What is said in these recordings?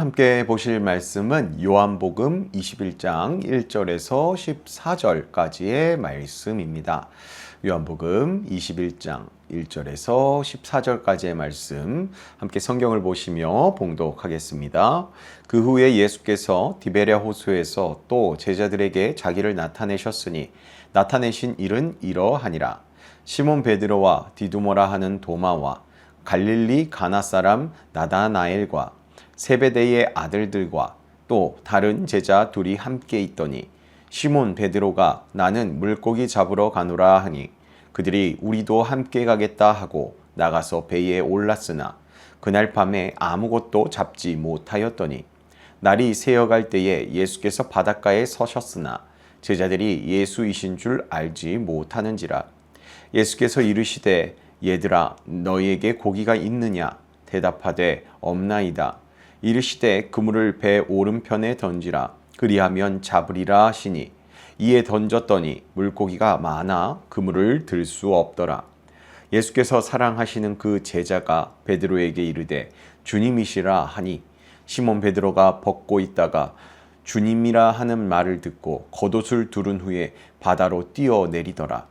함께 보실 말씀은 요한복음 21장 1절에서 14절까지의 말씀입니다. 요한복음 21장 1절에서 14절까지의 말씀 함께 성경을 보시며 봉독하겠습니다. 그 후에 예수께서 디베랴 호수에서 또 제자들에게 자기를 나타내셨으니 나타내신 일은 이러하니라. 시몬 베드로와 디두모라 하는 도마와 갈릴리 가나 사람 나다나엘과 세베대의 아들들과 또 다른 제자 둘이 함께 있더니 시몬 베드로가 나는 물고기 잡으러 가노라 하니 그들이 우리도 함께 가겠다 하고 나가서 배에 올랐으나 그날 밤에 아무것도 잡지 못하였더니 날이 새어갈 때에 예수께서 바닷가에 서셨으나 제자들이 예수이신 줄 알지 못하는지라. 예수께서 이르시되 얘들아 너희에게 고기가 있느냐 대답하되 없나이다. 이르시되 그물을 배 오른편에 던지라 그리하면 잡으리라 하시니 이에 던졌더니 물고기가 많아 그물을 들 수 없더라. 예수께서 사랑하시는 그 제자가 베드로에게 이르되 주님이시라 하니 시몬 베드로가 벗고 있다가 주님이라 하는 말을 듣고 겉옷을 두른 후에 바다로 뛰어내리더라.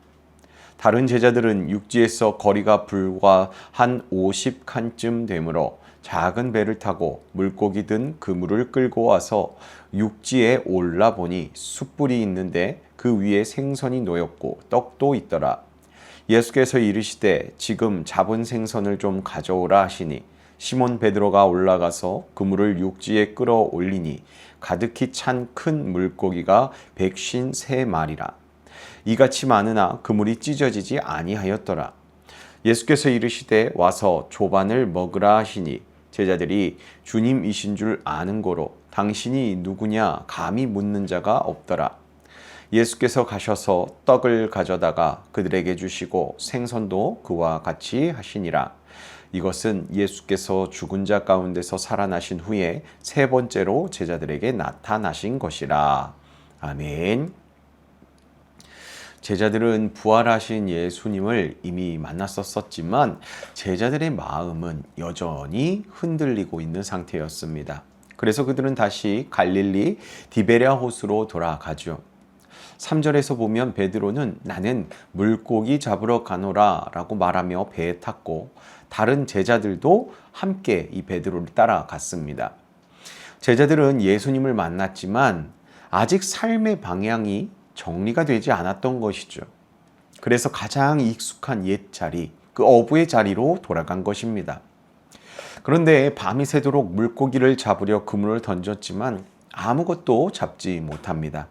다른 제자들은 육지에서 거리가 불과 한 50칸쯤 되므로 작은 배를 타고 물고기 든 그물을 끌고 와서 육지에 올라보니 숯불이 있는데 그 위에 생선이 놓였고 떡도 있더라. 예수께서 이르시되 지금 잡은 생선을 좀 가져오라 하시니 시몬 베드로가 올라가서 그물을 육지에 끌어올리니 가득히 찬 큰 물고기가 153마리라. 이같이 많으나 그물이 찢어지지 아니하였더라. 예수께서 이르시되 와서 조반을 먹으라 하시니 제자들이 주님이신 줄 아는 고로 당신이 누구냐 감히 묻는 자가 없더라. 예수께서 가셔서 떡을 가져다가 그들에게 주시고 생선도 그와 같이 하시니라. 이것은 예수께서 죽은 자 가운데서 살아나신 후에 세 번째로 제자들에게 나타나신 것이라. 아멘. 제자들은 부활하신 예수님을 이미 만났었지만 제자들의 마음은 여전히 흔들리고 있는 상태였습니다. 그래서 그들은 다시 갈릴리 디베랴 호수로 돌아가죠. 3절에서 보면 베드로는 나는 물고기 잡으러 가노라 라고 말하며 배에 탔고 다른 제자들도 함께 이 베드로를 따라갔습니다. 제자들은 예수님을 만났지만 아직 삶의 방향이 정리가 되지 않았던 것이죠. 그래서 가장 익숙한 옛 자리, 그 어부의 자리로 돌아간 것입니다. 그런데 밤이 새도록 물고기를 잡으려 그물을 던졌지만 아무것도 잡지 못합니다.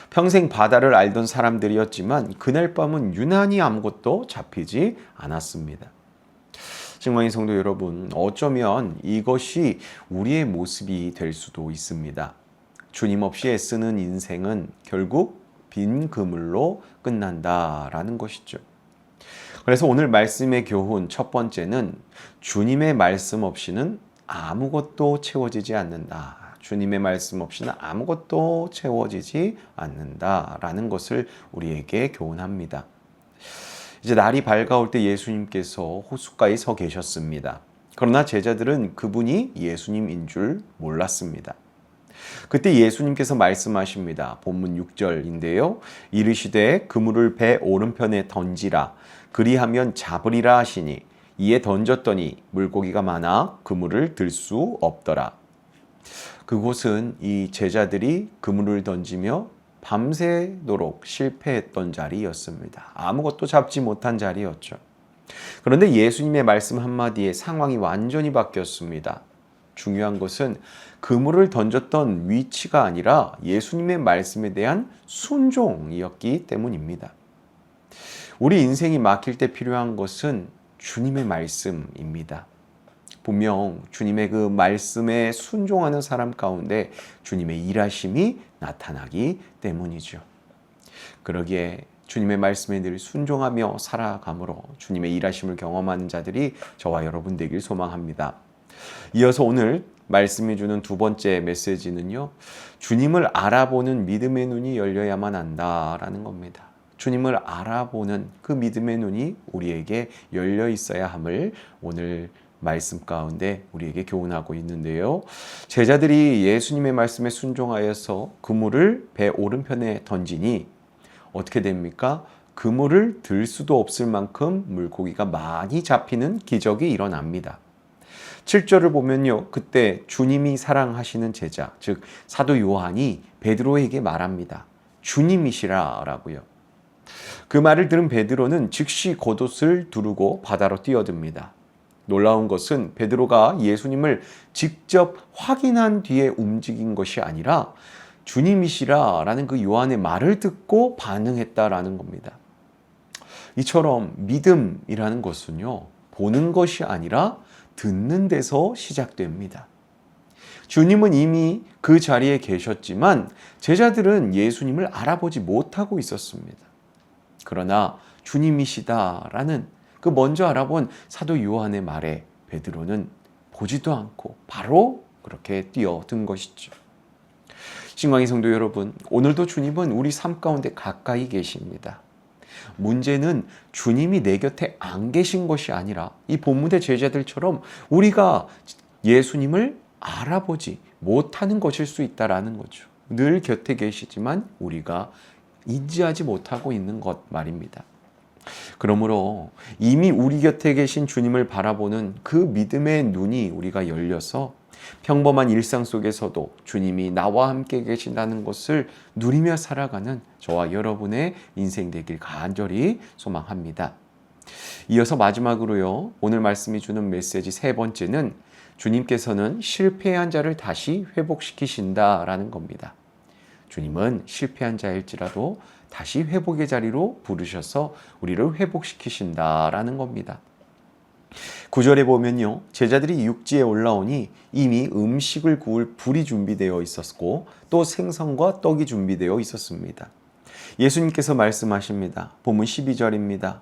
평생 바다를 알던 사람들이었지만 그날 밤은 유난히 아무것도 잡히지 않았습니다. 증거인 성도 여러분, 어쩌면 이것이 우리의 모습이 될 수도 있습니다. 주님 없이 애쓰는 인생은 결국 빈 그물로 끝난다라는 것이죠. 그래서 오늘 말씀의 교훈 첫 번째는 주님의 말씀 없이는 아무것도 채워지지 않는다. 주님의 말씀 없이는 아무것도 채워지지 않는다라는 것을 우리에게 교훈합니다. 이제 날이 밝아올 때 예수님께서 호숫가에 서 계셨습니다. 그러나 제자들은 그분이 예수님인 줄 몰랐습니다. 그때 예수님께서 말씀하십니다. 본문 6절인데요. 이르시되 그물을 배 오른편에 던지라 그리하면 잡으리라 하시니 이에 던졌더니 물고기가 많아 그물을 들 수 없더라. 그곳은 이 제자들이 그물을 던지며 밤새도록 실패했던 자리였습니다. 아무것도 잡지 못한 자리였죠. 그런데 예수님의 말씀 한마디에 상황이 완전히 바뀌었습니다. 중요한 것은 그물을 던졌던 위치가 아니라 예수님의 말씀에 대한 순종이었기 때문입니다. 우리 인생이 막힐 때 필요한 것은 주님의 말씀입니다. 분명 주님의 그 말씀에 순종하는 사람 가운데 주님의 일하심이 나타나기 때문이죠. 그러기에 주님의 말씀에 늘 순종하며 살아감으로 주님의 일하심을 경험하는 자들이 저와 여러분 되길 소망합니다. 이어서 오늘 말씀이 주는 두 번째 메시지는요, 주님을 알아보는 믿음의 눈이 열려야만 한다라는 겁니다. 주님을 알아보는 그 믿음의 눈이 우리에게 열려 있어야 함을 오늘 말씀 가운데 우리에게 교훈하고 있는데요. 제자들이 예수님의 말씀에 순종하여서 그물을 배 오른편에 던지니 어떻게 됩니까? 그물을 들 수도 없을 만큼 물고기가 많이 잡히는 기적이 일어납니다. 7절을 보면요. 그때 주님이 사랑하시는 제자, 즉 사도 요한이 베드로에게 말합니다. 주님이시라 라고요. 그 말을 들은 베드로는 즉시 겉옷을 두르고 바다로 뛰어듭니다. 놀라운 것은 베드로가 예수님을 직접 확인한 뒤에 움직인 것이 아니라 주님이시라 라는 그 요한의 말을 듣고 반응했다라는 겁니다. 이처럼 믿음이라는 것은요, 보는 것이 아니라 듣는 데서 시작됩니다. 주님은 이미 그 자리에 계셨지만 제자들은 예수님을 알아보지 못하고 있었습니다. 그러나 주님이시다라는 그 먼저 알아본 사도 요한의 말에 베드로는 보지도 않고 바로 그렇게 뛰어든 것이죠. 신광희 성도 여러분, 오늘도 주님은 우리 삶 가운데 가까이 계십니다. 문제는 주님이 내 곁에 안 계신 것이 아니라 이 본문의 제자들처럼 우리가 예수님을 알아보지 못하는 것일 수 있다라는 거죠. 늘 곁에 계시지만 우리가 인지하지 못하고 있는 것 말입니다. 그러므로 이미 우리 곁에 계신 주님을 바라보는 그 믿음의 눈이 우리가 열려서 평범한 일상 속에서도 주님이 나와 함께 계신다는 것을 누리며 살아가는 저와 여러분의 인생 되길 간절히 소망합니다. 이어서 마지막으로요, 오늘 말씀이 주는 메시지 세 번째는 주님께서는 실패한 자를 다시 회복시키신다라는 겁니다. 주님은 실패한 자일지라도 다시 회복의 자리로 부르셔서 우리를 회복시키신다라는 겁니다. 9절에 보면요, 제자들이 육지에 올라오니 이미 음식을 구울 불이 준비되어 있었고 또 생선과 떡이 준비되어 있었습니다. 예수님께서 말씀하십니다. 본문 12절입니다.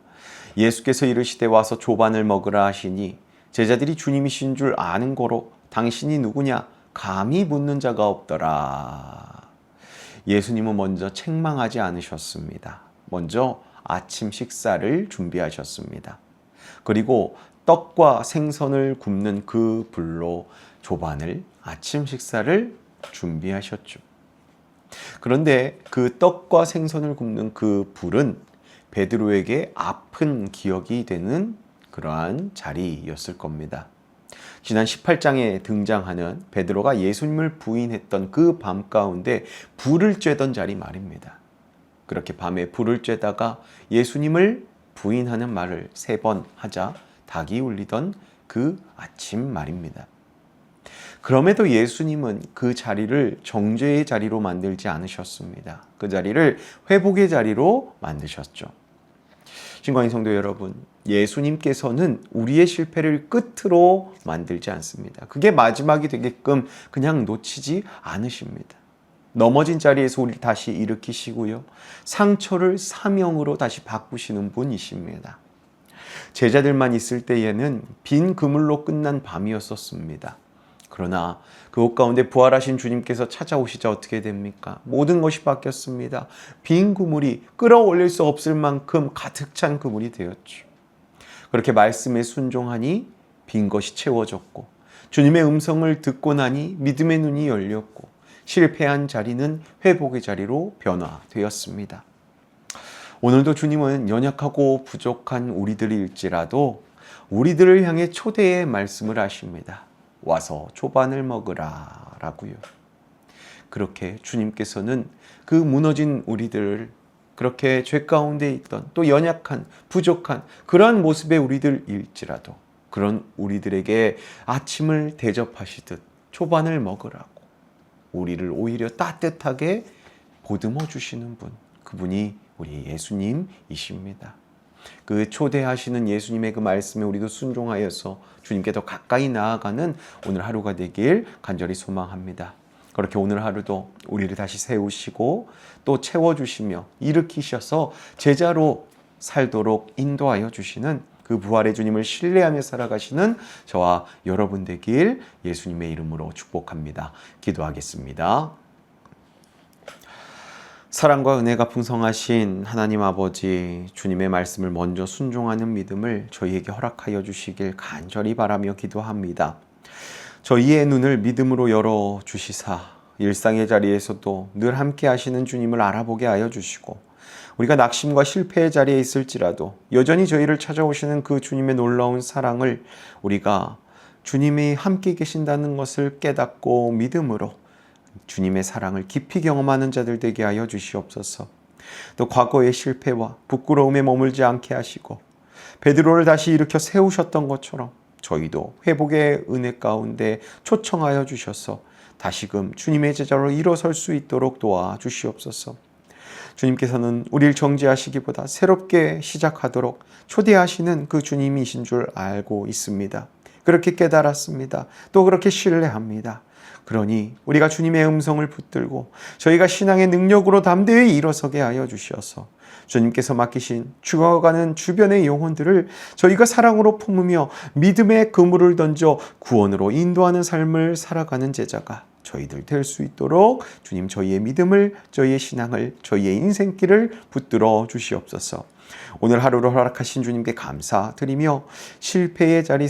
예수께서 이르시되 와서 조반을 먹으라 하시니 제자들이 주님이신 줄 아는 거로 당신이 누구냐 감히 묻는 자가 없더라. 예수님은 먼저 책망하지 않으셨습니다. 먼저 아침 식사를 준비하셨습니다. 그리고 떡과 생선을 굽는 그 불로 조반을 아침 식사를 준비하셨죠. 그런데 그 떡과 생선을 굽는 그 불은 베드로에게 아픈 기억이 되는 그러한 자리였을 겁니다. 지난 18장에 등장하는 베드로가 예수님을 부인했던 그 밤 가운데 불을 쬐던 자리 말입니다. 그렇게 밤에 불을 쬐다가 예수님을 부인하는 말을 3번 하자 닭이 울리던 그 아침 말입니다. 그럼에도 예수님은 그 자리를 정죄의 자리로 만들지 않으셨습니다. 그 자리를 회복의 자리로 만드셨죠. 신광희 성도 여러분, 예수님께서는 우리의 실패를 끝으로 만들지 않습니다. 그게 마지막이 되게끔 그냥 놓치지 않으십니다. 넘어진 자리에서 우리를 다시 일으키시고요. 상처를 사명으로 다시 바꾸시는 분이십니다. 제자들만 있을 때에는 빈 그물로 끝난 밤이었었습니다. 그러나 그곳 가운데 부활하신 주님께서 찾아오시자 어떻게 됩니까? 모든 것이 바뀌었습니다. 빈 그물이 끌어올릴 수 없을 만큼 가득 찬 그물이 되었죠. 그렇게 말씀에 순종하니 빈 것이 채워졌고 주님의 음성을 듣고 나니 믿음의 눈이 열렸고 실패한 자리는 회복의 자리로 변화되었습니다. 오늘도 주님은 연약하고 부족한 우리들일지라도 우리들을 향해 초대의 말씀을 하십니다. 와서 조반을 먹으라 라고요. 그렇게 주님께서는 그 무너진 우리들을 그렇게 죄 가운데 있던 또 연약한 부족한 그러한 모습의 우리들일지라도 그런 우리들에게 아침을 대접하시듯 조반을 먹으라고 우리를 오히려 따뜻하게 보듬어 주시는 분, 그분이 우리 예수님이십니다. 그 초대하시는 예수님의 그 말씀에 우리도 순종하여서 주님께 더 가까이 나아가는 오늘 하루가 되길 간절히 소망합니다. 그렇게 오늘 하루도 우리를 다시 세우시고 또 채워주시며 일으키셔서 제자로 살도록 인도하여 주시는 그 부활의 주님을 신뢰하며 살아가시는 저와 여러분 되길 예수님의 이름으로 축복합니다. 기도하겠습니다. 사랑과 은혜가 풍성하신 하나님 아버지, 주님의 말씀을 먼저 순종하는 믿음을 저희에게 허락하여 주시길 간절히 바라며 기도합니다. 저희의 눈을 믿음으로 열어 주시사 일상의 자리에서도 늘 함께 하시는 주님을 알아보게 하여 주시고, 우리가 낙심과 실패의 자리에 있을지라도 여전히 저희를 찾아오시는 그 주님의 놀라운 사랑을 우리가 주님이 함께 계신다는 것을 깨닫고 믿음으로 주님의 사랑을 깊이 경험하는 자들 되게 하여 주시옵소서. 또 과거의 실패와 부끄러움에 머물지 않게 하시고 베드로를 다시 일으켜 세우셨던 것처럼 저희도 회복의 은혜 가운데 초청하여 주셔서 다시금 주님의 제자로 일어설 수 있도록 도와주시옵소서. 주님께서는 우리를 정죄하시기보다 새롭게 시작하도록 초대하시는 그 주님이신 줄 알고 있습니다. 그렇게 깨달았습니다. 또 그렇게 신뢰합니다. 그러니 우리가 주님의 음성을 붙들고 저희가 신앙의 능력으로 담대히 일어서게 하여 주셔서 주님께서 맡기신 죽어가는 주변의 영혼들을 저희가 사랑으로 품으며 믿음의 그물을 던져 구원으로 인도하는 삶을 살아가는 제자가 저희들 될 수 있도록 주님 저희의 믿음을, 저희의 신앙을, 저희의 인생길을 붙들어 주시옵소서. 오늘 하루를 허락하신 주님께 감사드리며 실패의 자리에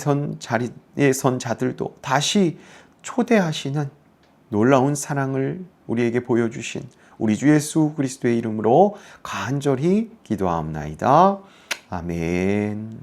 선 자들도 다시 초대하시는 놀라운 사랑을 우리에게 보여주신 우리 주 예수 그리스도의 이름으로 간절히 기도하옵나이다. 아멘.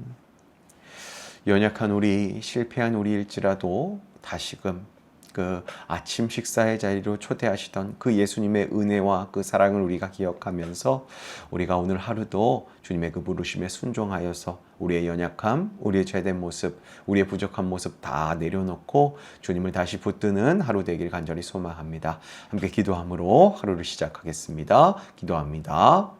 연약한 우리, 실패한 우리일지라도 다시금 그 아침 식사의 자리로 초대하시던 그 예수님의 은혜와 그 사랑을 우리가 기억하면서 우리가 오늘 하루도 주님의 그 부르심에 순종하여서 우리의 연약함, 우리의 죄된 모습, 우리의 부족한 모습 다 내려놓고 주님을 다시 붙드는 하루 되길 간절히 소망합니다. 함께 기도함으로 하루를 시작하겠습니다. 기도합니다.